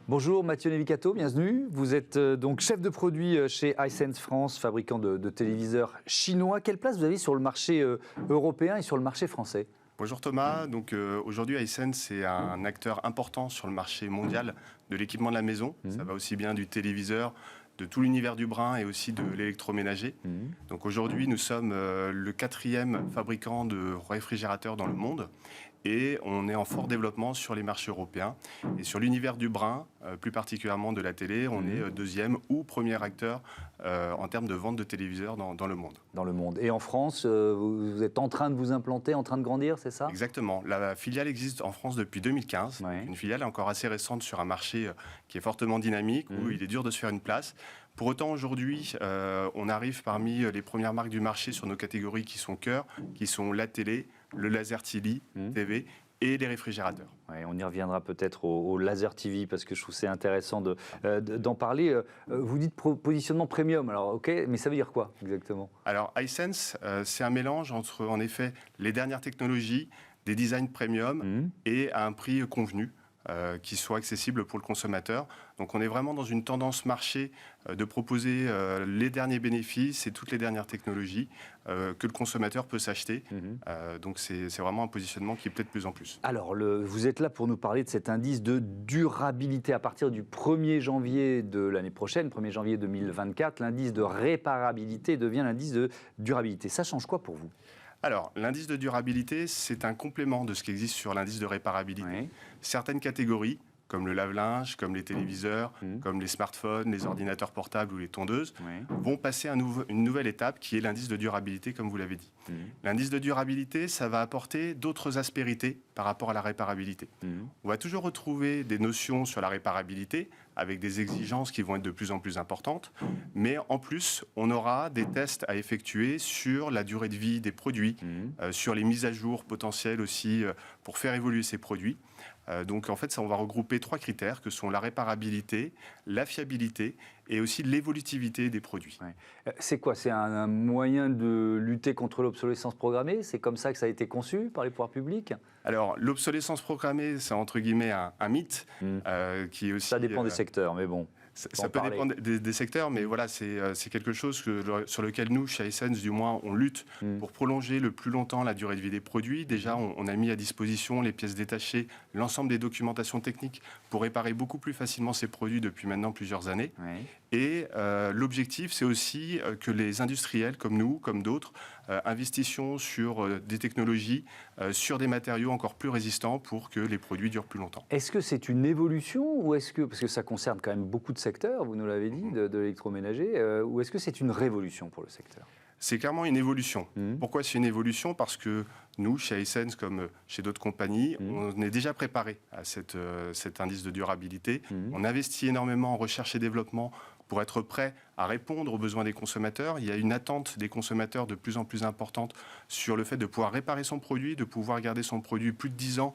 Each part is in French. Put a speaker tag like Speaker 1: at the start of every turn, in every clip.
Speaker 1: Bonjour Mathieu Nevicato, bienvenue. Vous êtes donc chef de produit chez Hisense France, fabricant de téléviseurs chinois. Quelle place vous avez sur le marché européen et sur le marché français ?
Speaker 2: Bonjour Thomas, donc aujourd'hui Hisense est un acteur important sur le marché mondial de l'équipement de la maison. Ça va aussi bien du téléviseur, de tout l'univers du brin et aussi de l'électroménager. Donc aujourd'hui nous sommes le 4e fabricant de réfrigérateurs dans le monde. Et on est en fort développement sur les marchés européens. Et sur l'univers du brin, plus particulièrement de la télé, on est 2e ou 1er acteur en termes de vente de téléviseurs dans le monde.
Speaker 1: Dans le monde. Et en France, vous êtes en train de vous implanter, en train de grandir, c'est ça ?
Speaker 2: Exactement. La filiale existe en France depuis 2015.
Speaker 1: Ouais.
Speaker 2: Une filiale encore assez récente sur un marché qui est fortement dynamique, où il est dur de se faire une place. Pour autant, aujourd'hui, on arrive parmi les premières marques du marché sur nos catégories qui sont cœur, qui sont la télé, le laser TV et les réfrigérateurs.
Speaker 1: Ouais, on y reviendra peut-être au laser TV parce que je trouve que c'est intéressant d'en parler. Vous dites positionnement premium, alors ok, mais ça veut dire quoi exactement ?
Speaker 2: Alors Hisense, c'est un mélange entre en effet les dernières technologies, des designs premium et à un prix convenu. Qui soit accessible pour le consommateur. Donc on est vraiment dans une tendance marché de proposer les derniers bénéfices et toutes les dernières technologies que le consommateur peut s'acheter. Donc c'est vraiment un positionnement qui plaît de plus en plus.
Speaker 1: Alors vous êtes là pour nous parler de cet indice de durabilité. À partir du 1er janvier de l'année prochaine, 1er janvier 2024, l'indice de réparabilité devient l'indice de durabilité. Ça change quoi pour vous ?
Speaker 2: Alors, l'indice de durabilité, c'est un complément de ce qui existe sur l'indice de réparabilité.
Speaker 1: Oui.
Speaker 2: Certaines catégories, comme le lave-linge, comme les téléviseurs, comme les smartphones, les ordinateurs portables ou les tondeuses, vont passer à une nouvelle étape qui est l'indice de durabilité, comme vous l'avez dit. L'indice de durabilité, ça va apporter d'autres aspérités par rapport à la réparabilité. On va toujours retrouver des notions sur la réparabilité, avec des exigences qui vont être de plus en plus importantes, mais en plus, on aura des tests à effectuer sur la durée de vie des produits, sur les mises à jour potentielles aussi pour faire évoluer ces produits. Donc en fait, ça, on va regrouper 3 critères que sont la réparabilité, la fiabilité et aussi l'évolutivité des produits.
Speaker 1: Ouais. C'est quoi ? C'est un moyen de lutter contre l'obsolescence programmée ? C'est comme ça que ça a été conçu par les pouvoirs publics ?
Speaker 2: Alors, l'obsolescence programmée, c'est entre guillemets un mythe qui est aussi...
Speaker 1: Ça dépend des secteurs, mais bon.
Speaker 2: Ça peut dépendre des secteurs, mais voilà, c'est quelque chose sur lequel nous, chez Hisense, du moins, on lutte pour prolonger le plus longtemps la durée de vie des produits. Déjà, on a mis à disposition les pièces détachées, l'ensemble des documentations techniques pour réparer beaucoup plus facilement ces produits depuis maintenant plusieurs années. Oui. Et l'objectif, c'est aussi que les industriels, comme nous, comme d'autres, investissions sur des technologies, sur des matériaux encore plus résistants pour que les produits durent plus longtemps.
Speaker 1: Est-ce que c'est une évolution ou est-ce que, parce que ça concerne quand même beaucoup de secteurs, vous nous l'avez dit, de l'électroménager, ou est-ce que c'est une révolution pour le secteur ?
Speaker 2: C'est clairement une évolution. Pourquoi c'est une évolution ? Parce que nous, chez Hisense, comme chez d'autres compagnies, on est déjà préparé à cet indice de durabilité. On investit énormément en recherche et développement pour être prêt à répondre aux besoins des consommateurs. Il y a une attente des consommateurs de plus en plus importante sur le fait de pouvoir réparer son produit, de pouvoir garder son produit plus de 10 ans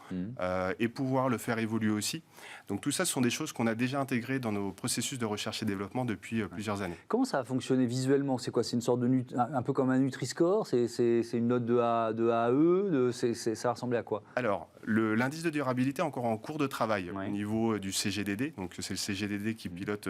Speaker 2: et pouvoir le faire évoluer aussi. Donc tout ça, ce sont des choses qu'on a déjà intégrées dans nos processus de recherche et développement depuis plusieurs années.
Speaker 1: Comment ça va fonctionner visuellement ? C'est quoi ? C'est une sorte de un peu comme un Nutri-Score ? C'est une note de A à E ? Ça va ressembler à quoi ?
Speaker 2: Alors, l'indice de durabilité est encore en cours de travail au niveau du CGDD. Donc c'est le CGDD qui pilote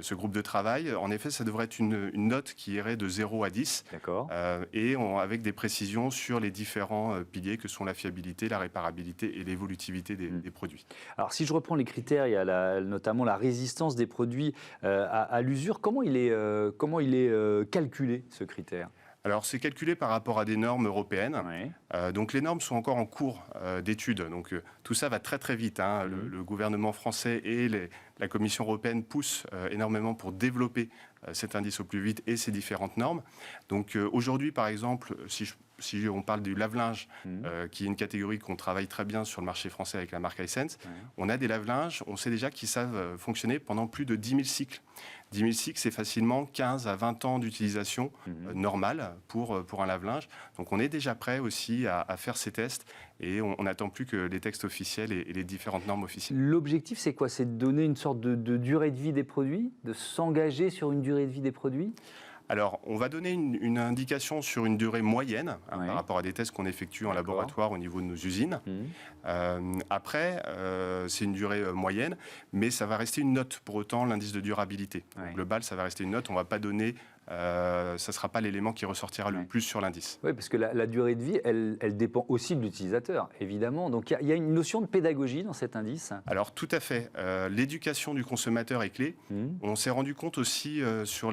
Speaker 2: ce groupe de travail. En effet, ça devrait être une note qui irait de 0 à 10. D'accord. Et avec des précisions sur les différents piliers que sont la fiabilité, la réparabilité et l'évolutivité des produits.
Speaker 1: Alors, si je reprends les critères, il y a notamment la résistance des produits à l'usure. Comment il est calculé, ce critère ?
Speaker 2: Alors, c'est calculé par rapport à des normes européennes. Oui. Donc, les normes sont encore en cours d'étude. Donc, tout ça va très, très vite. Le gouvernement français et la Commission européenne poussent énormément pour développer cet indice au plus vite et ces différentes normes. Donc, aujourd'hui, par exemple, si on parle du lave-linge, qui est une catégorie qu'on travaille très bien sur le marché français avec la marque Hisense, on a des lave-linges, on sait déjà qu'ils savent fonctionner pendant plus de 10 000 cycles. 10 000 cycles, c'est facilement 15 à 20 ans d'utilisation normale pour un lave-linge. Donc on est déjà prêt aussi à faire ces tests et on n'attend plus que les textes officiels et les différentes normes officielles.
Speaker 1: L'objectif, c'est quoi ? C'est de donner une sorte de durée de vie des produits ? De s'engager sur une durée de vie des produits ?
Speaker 2: Alors, on va donner une indication sur une durée moyenne par rapport à des tests qu'on effectue en laboratoire au niveau de nos usines. Après, c'est une durée moyenne, mais ça va rester une note pour autant l'indice de durabilité. Au global, ça va rester une note. On ne va pas donner... ça ne sera pas l'élément qui ressortira le plus sur l'indice.
Speaker 1: Oui, parce que la durée de vie, elle dépend aussi de l'utilisateur, évidemment. Donc il y a une notion de pédagogie dans cet indice.
Speaker 2: Alors tout à fait. L'éducation du consommateur est clé. On s'est rendu compte aussi sur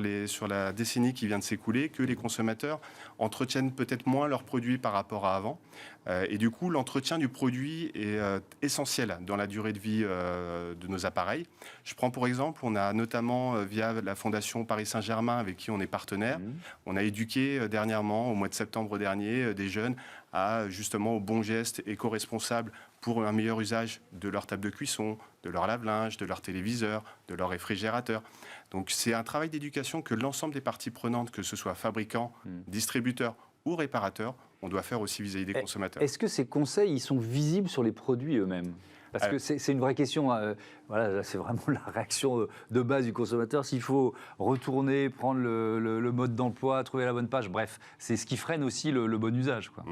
Speaker 2: la décennie qui vient de s'écouler que les consommateurs entretiennent peut-être moins leurs produits par rapport à avant. Et du coup, l'entretien du produit est essentiel dans la durée de vie de nos appareils. Je prends pour exemple, on a notamment via la Fondation Paris Saint-Germain avec qui on est partenaire, on a éduqué dernièrement, au mois de septembre dernier, des jeunes à justement aux bons gestes éco-responsables pour un meilleur usage de leur table de cuisson, de leur lave-linge, de leur téléviseur, de leur réfrigérateur. Donc c'est un travail d'éducation que l'ensemble des parties prenantes, que ce soit fabricants, distributeurs ou réparateurs, on doit faire aussi vis-à-vis des consommateurs.
Speaker 1: Est-ce que ces conseils, ils sont visibles sur les produits eux-mêmes ? Parce que c'est une vraie question. Voilà, c'est vraiment la réaction de base du consommateur. S'il faut retourner, prendre le mode d'emploi, trouver la bonne page, bref, c'est ce qui freine aussi le bon usage, quoi.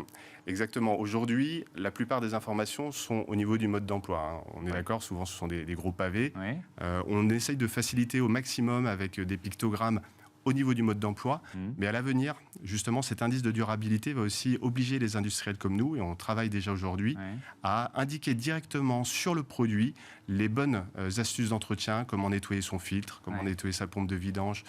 Speaker 2: Exactement. Aujourd'hui, la plupart des informations sont au niveau du mode d'emploi. On est d'accord, souvent ce sont des gros pavés. On essaye de faciliter au maximum avec des pictogrammes au niveau du mode d'emploi, mais à l'avenir, justement, cet indice de durabilité va aussi obliger les industriels comme nous, et on travaille déjà aujourd'hui, à indiquer directement sur le produit les bonnes astuces d'entretien, comment nettoyer son filtre, comment nettoyer sa pompe de vidange,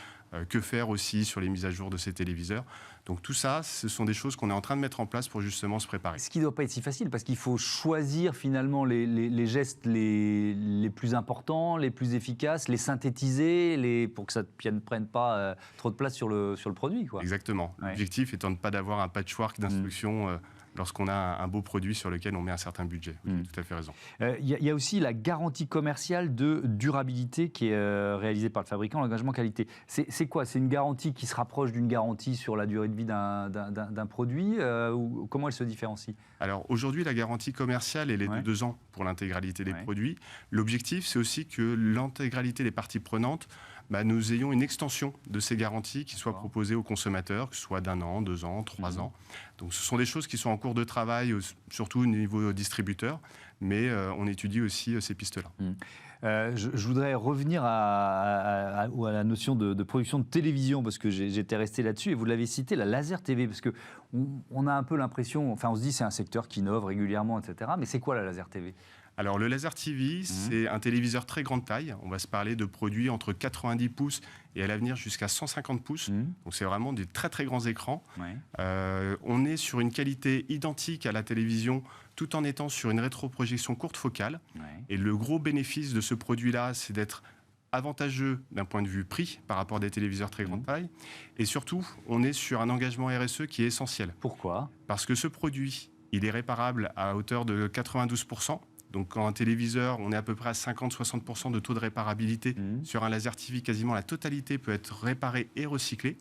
Speaker 2: que faire aussi sur les mises à jour de ses téléviseurs. Donc tout ça, ce sont des choses qu'on est en train de mettre en place pour justement se préparer.
Speaker 1: Ce qui ne doit pas être si facile, parce qu'il faut choisir finalement les gestes les plus importants, les plus efficaces, les synthétiser, pour que ça ne prenne pas trop de place sur le produit, quoi.
Speaker 2: Exactement. L'objectif étant de ne pas d'avoir un patchwork d'instructions lorsqu'on a un beau produit sur lequel on met un certain budget. Vous avez tout à fait raison.
Speaker 1: Il y a aussi la garantie commerciale de durabilité qui est réalisée par le fabricant, l'engagement qualité. C'est quoi ? C'est une garantie qui se rapproche d'une garantie sur la durée de vie d'un produit ou comment elle se différencie ?
Speaker 2: Alors aujourd'hui, la garantie commerciale, elle est de 2 ans pour l'intégralité des produits. L'objectif, c'est aussi que l'intégralité des parties prenantes, nous ayons une extension de ces garanties qui soient proposées aux consommateurs, que ce soit d'1 an, 2 ans, 3 ans. Donc ce sont des choses qui sont en cours de travail, surtout au niveau distributeur, mais on étudie aussi ces pistes-là.
Speaker 1: Je voudrais revenir à la notion de production de télévision, parce que j'étais resté là-dessus, et vous l'avez cité, la laser TV, parce qu'on a un peu l'impression, enfin on se dit c'est un secteur qui innove régulièrement, etc. Mais c'est quoi la laser TV ?
Speaker 2: Alors le laser TV, c'est un téléviseur très grande taille. On va se parler de produits entre 90 pouces et à l'avenir jusqu'à 150 pouces. Donc c'est vraiment des très très grands écrans. On est sur une qualité identique à la télévision tout en étant sur une rétroprojection courte focale. Et le gros bénéfice de ce produit-là, c'est d'être avantageux d'un point de vue prix par rapport à des téléviseurs très grande taille. Et surtout, on est sur un engagement RSE qui est essentiel.
Speaker 1: Pourquoi ?
Speaker 2: Parce que ce produit, il est réparable à hauteur de 92%. Donc, quand un téléviseur, on est à peu près à 50-60% de taux de réparabilité. Sur un laser TV, quasiment la totalité peut être réparée et recyclée.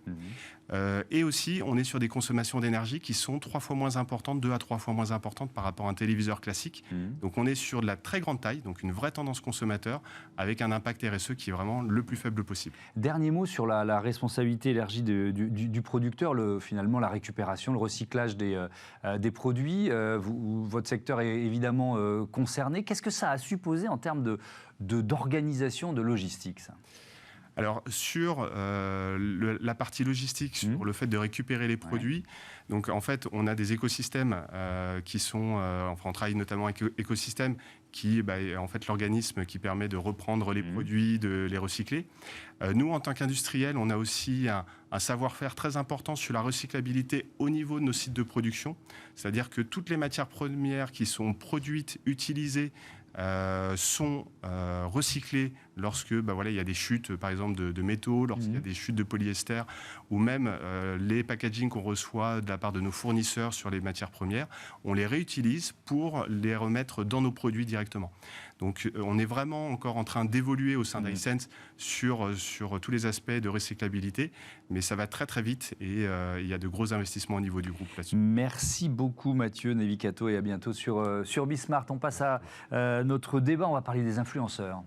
Speaker 2: Et aussi, on est sur des consommations d'énergie qui sont 3 fois moins importantes, 2 à 3 fois moins importantes par rapport à un téléviseur classique. Donc, on est sur de la très grande taille, donc une vraie tendance consommateur, avec un impact RSE qui est vraiment le plus faible possible.
Speaker 1: Dernier mot sur la responsabilité élargie du producteur, finalement la récupération, le recyclage des produits. Votre secteur est évidemment concerné. Qu'est-ce que ça a supposé en termes d'organisation, de logistique, ça ?
Speaker 2: Alors, sur la partie logistique, sur le fait de récupérer les produits, donc en fait, on a des écosystèmes qui sont... on travaille notamment avec Écosystème, qui est en fait l'organisme qui permet de reprendre les produits, de les recycler. Nous, en tant qu'industriels, on a aussi un savoir-faire très important sur la recyclabilité au niveau de nos sites de production. C'est-à-dire que toutes les matières premières qui sont produites, utilisées, sont recyclés lorsque il y a des chutes par exemple de métaux, lorsqu'il y a des chutes de polyester ou même les packaging qu'on reçoit de la part de nos fournisseurs sur les matières premières, on les réutilise pour les remettre dans nos produits directement. Donc on est vraiment encore en train d'évoluer au sein d'iSense sur tous les aspects de recyclabilité, mais ça va très très vite et il y a de gros investissements au niveau du groupe là-dessus.
Speaker 1: Merci beaucoup Mathieu Nevicato et à bientôt sur Bismart. On passe à notre débat, on va parler des influenceurs.